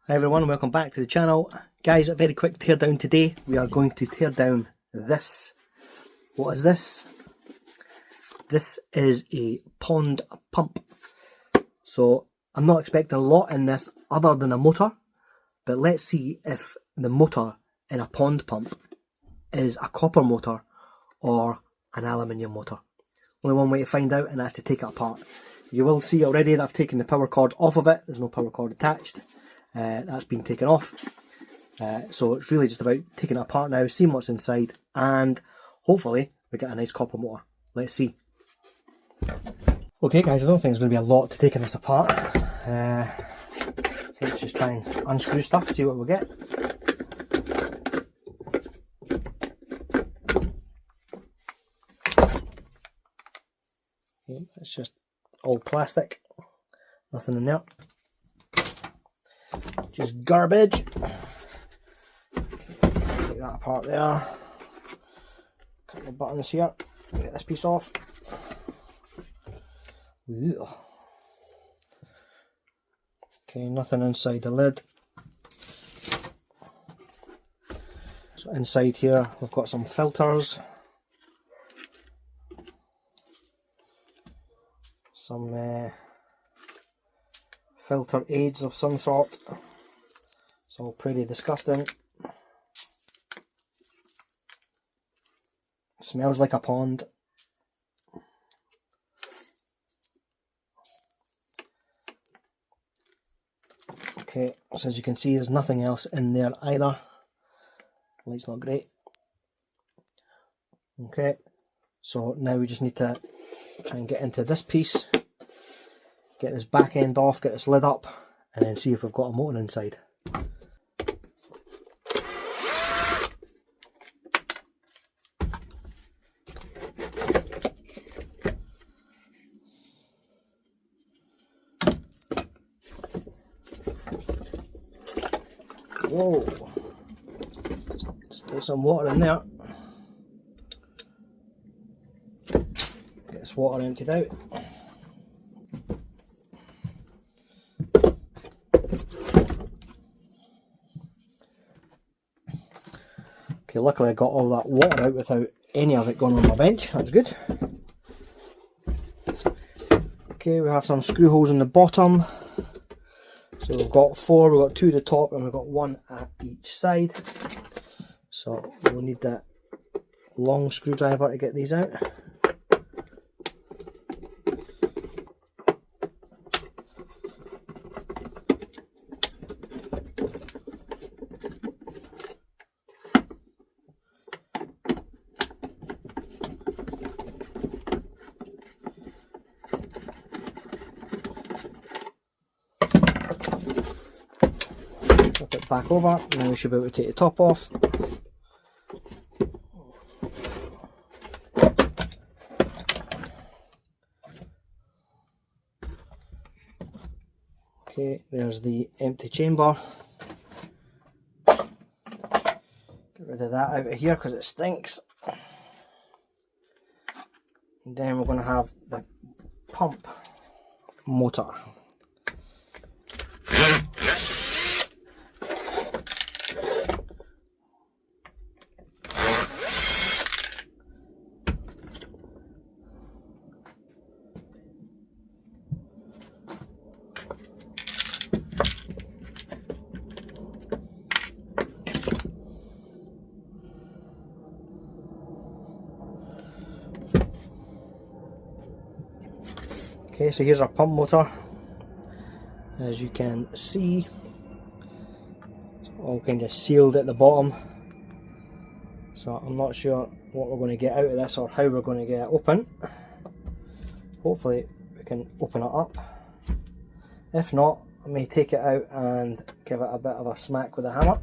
Hi everyone, welcome back to the channel. Guys, a very quick teardown today. We are going to tear down this. What is this? This is a pond pump. So I'm not expecting a lot in this other than a motor, but let's see if the motor in a pond pump is a copper motor or an aluminium motor. Only one way to find out, and that's to take it apart. You will see already that I've taken the power cord off of it. There's no power cord attached. That's been taken off. So it's really just about taking it apart now, seeing what's inside, and hopefully we get a nice copper motor. Let's see. Okay guys, I don't think there's going to be a lot to taking this apart. So let's just try and unscrew stuff, see what we get. Okay, it's just all plastic, nothing in there. Just garbage. Take that apart there. Cut the buttons here. Get this piece off. Ugh. Okay, nothing inside the lid. So inside here we've got some filters. Some filter aids of some sort. It's all pretty disgusting. It smells like a pond. Okay, so as you can see, there's nothing else in there either. The light's not great. Okay, so now we just need to try and get into this piece, get this back end off, get this lid up, and then see if we've got a motor inside. Whoa, still some water in there. Get this water emptied out. Okay, luckily I got all that water out without any of it going on my bench. That's good. Okay, we have some screw holes in the bottom. So we've got 4, we've got 2 at the top, and we've got 1 at each side. So we'll need that long screwdriver to get these out. Flip it back over, and then we should be able to take the top off. Okay, there's the empty chamber. Get rid of that out of here because it stinks. And then we're going to have the pump motor. Okay, so here's our pump motor. As you can see, it's all kind of sealed at the bottom. So I'm not sure what we're going to get out of this or how we're going to get it open. Hopefully we can open it up. If not, I may take it out and give it a bit of a smack with a hammer.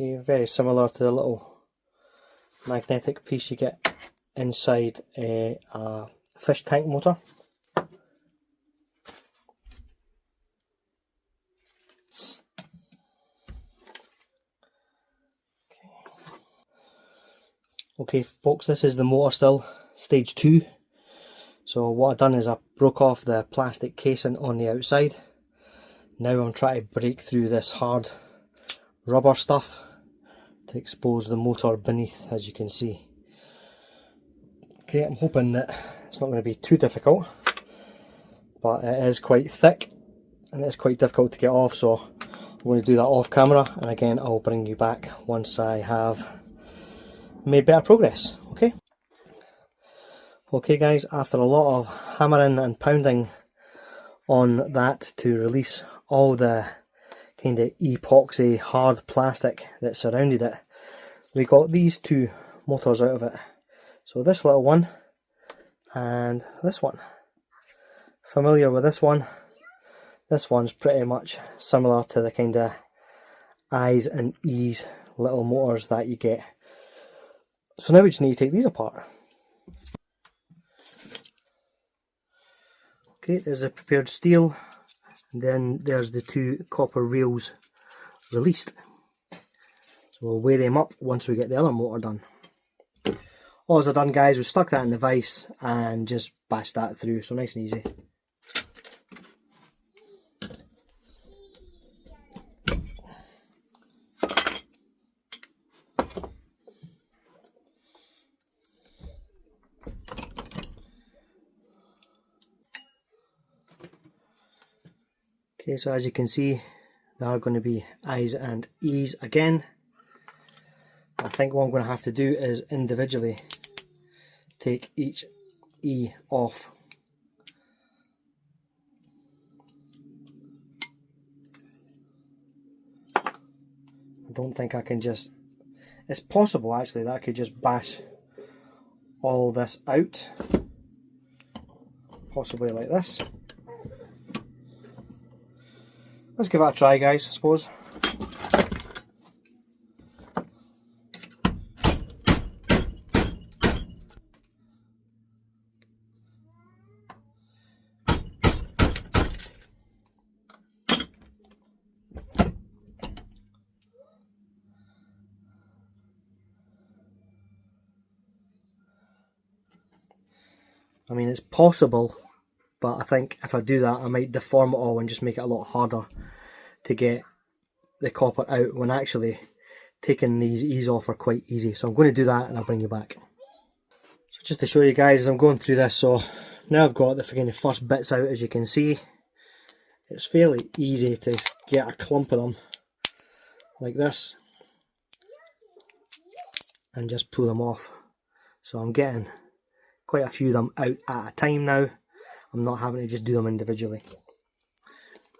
Okay, very similar to the little magnetic piece you get inside a fish tank motor. Okay folks, this is the motor still, stage 2. So what I've done is I broke off the plastic casing on the outside. Now I'm trying to break through this hard rubber stuff to expose the motor beneath, as you can see. Okay, I'm hoping that it's not going to be too difficult, but it is quite thick and it's quite difficult to get off, so I'm going to do that off camera, and again I'll bring you back once I have made better progress. Okay? Okay guys, after a lot of hammering and pounding on that to release all the kind of epoxy hard plastic that surrounded it, we got these two motors out of it. So this little one and this one. Familiar with this one? This one's pretty much similar to the kind of I's and E's little motors that you get. So now we just need to take these apart. Okay, there's the prepared steel, and then there's the two copper rails released. So we'll weigh them up once we get the other motor done. All I've done guys, we've stuck that in the vise and just bashed that through, so nice and easy. Okay, so as you can see, there are going to be I's and E's again. I think what I'm going to have to do is individually take each E off. I don't think I can just... It's possible actually that I could just bash all this out. Possibly like this. Let's give it a try guys, I suppose. I mean, it's possible, but I think if I do that I might deform it all and just make it a lot harder to get the copper out, when actually taking these E's off are quite easy. So I'm going to do that and I'll bring you back. So just to show you guys as I'm going through this, so now I've got the kind of first bits out, as you can see. It's fairly easy to get a clump of them like this and just pull them off. So I'm getting quite a few of them out at a time now. I'm not having to just do them individually.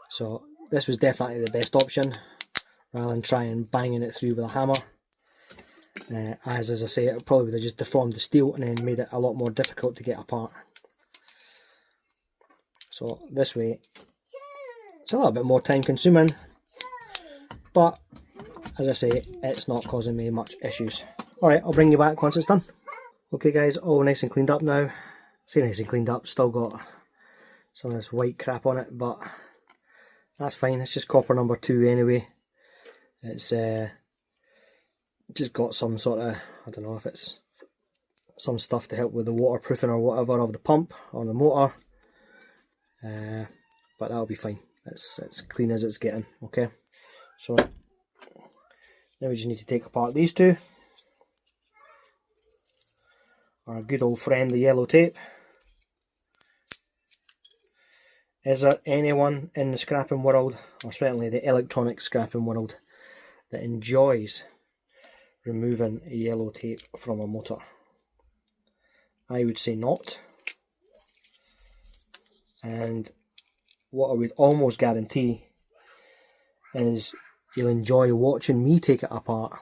So this was definitely the best option, rather than trying banging it through with a hammer. As I say, it probably would have just deformed the steel and then made it a lot more difficult to get apart. So this way, it's a little bit more time consuming, but as I say, it's not causing me much issues. Alright, I'll bring you back once it's done. Okay guys, all nice and cleaned up now. Say nice and cleaned up, still got some of this white crap on it, but that's fine. It's just copper number 2 anyway. It's just got some sort of, I don't know if it's some stuff to help with the waterproofing or whatever of the pump or the motor, but that'll be fine. It's clean as it's getting. Okay, so now we just need to take apart these two. Our good old friend, the yellow tape. Is there anyone in the scrapping world, or certainly the electronic scrapping world, that enjoys removing yellow tape from a motor? I would say not. And what I would almost guarantee is you'll enjoy watching me take it apart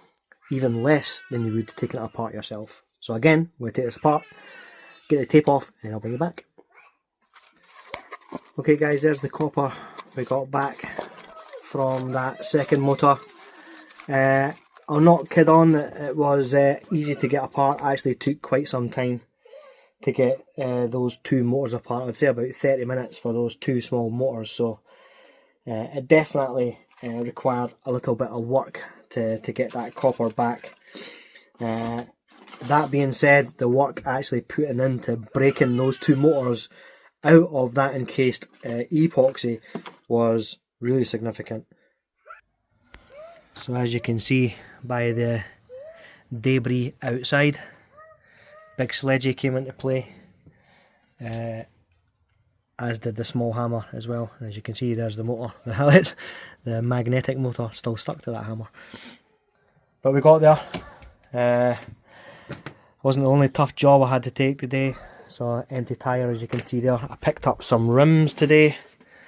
even less than you would taking it apart yourself. So again, we'll take this apart, get the tape off, and I'll bring you back. Okay guys, there's the copper we got back from that second motor. I'll not kid on, it was easy to get apart. It actually took quite some time to get those two motors apart. I'd say about 30 minutes for those two small motors, so it definitely required a little bit of work to get that copper back. That being said, the work actually putting into breaking those two motors out of that encased epoxy was really significant. So as you can see by the debris outside, big sledgy came into play, as did the small hammer as well. And as you can see, there's the motor, the magnetic motor still stuck to that hammer. But we got there. Wasn't the only tough job I had to take today. So empty tyre, as you can see there. I picked up some rims today.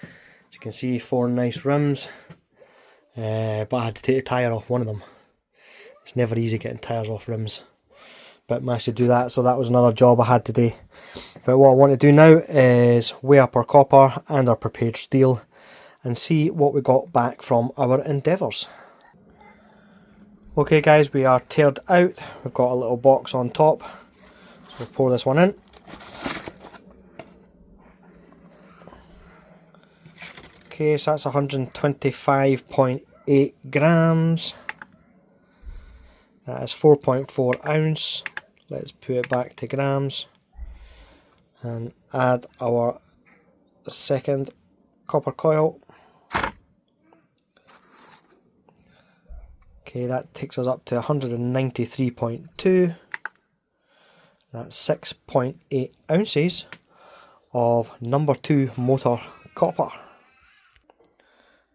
As you can see, 4 nice rims. But I had to take the tyre off one of them. It's never easy getting tyres off rims, but managed to do that, so that was another job I had today. But what I want to do now is weigh up our copper and our prepared steel and see what we got back from our endeavours. Okay guys, we are tiered out. We've got a little box on top, so we'll pour this one in. Okay, so that's 125.8 grams. That is 4.4 ounce. Let's put it back to grams and add our second copper coil. Okay, that takes us up to 193.2. That's 6.8 ounces of number 2 motor copper.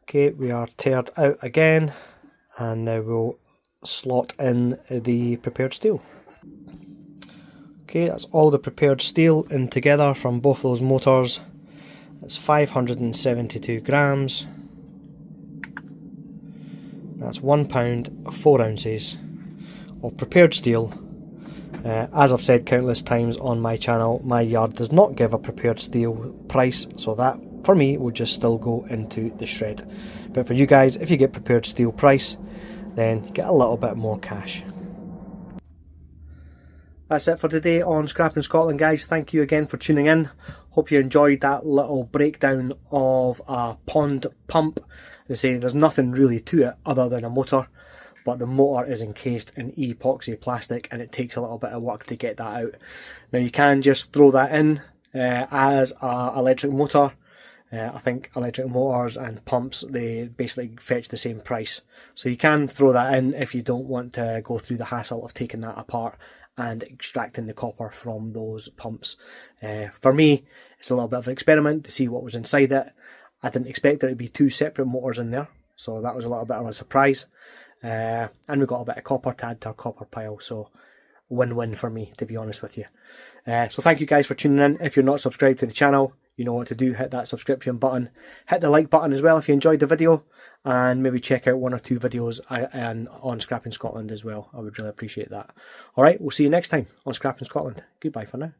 Okay, we are tiered out again, and now we'll slot in the prepared steel. Okay, that's all the prepared steel in together from both those motors. That's 572 grams. That's £1, 4 ounces of prepared steel. As I've said countless times on my channel, my yard does not give a prepared steel price, so that for me would just still go into the shred. But for you guys, if you get prepared steel price, then get a little bit more cash. That's it for today on Scrapping Scotland, guys. Thank you again for tuning in. Hope you enjoyed that little breakdown of a pond pump. As I say, there's nothing really to it other than a motor, but the motor is encased in epoxy plastic and it takes a little bit of work to get that out. Now you can just throw that in as an electric motor. I think electric motors and pumps, they basically fetch the same price. So you can throw that in if you don't want to go through the hassle of taking that apart and extracting the copper from those pumps. For me, it's a little bit of an experiment to see what was inside it. I didn't expect there to be 2 separate motors in there, so that was a little bit of a surprise. And we got a bit of copper to add to our copper pile, so win-win for me, to be honest with you. So thank you guys for tuning in. If you're not subscribed to the channel, you know what to do. Hit that subscription button, hit the like button as well if you enjoyed the video, and maybe check out 1 or 2 videos on Scrapping Scotland as well. I would really appreciate that. Alright, we'll see you next time on Scrapping Scotland. Goodbye for now.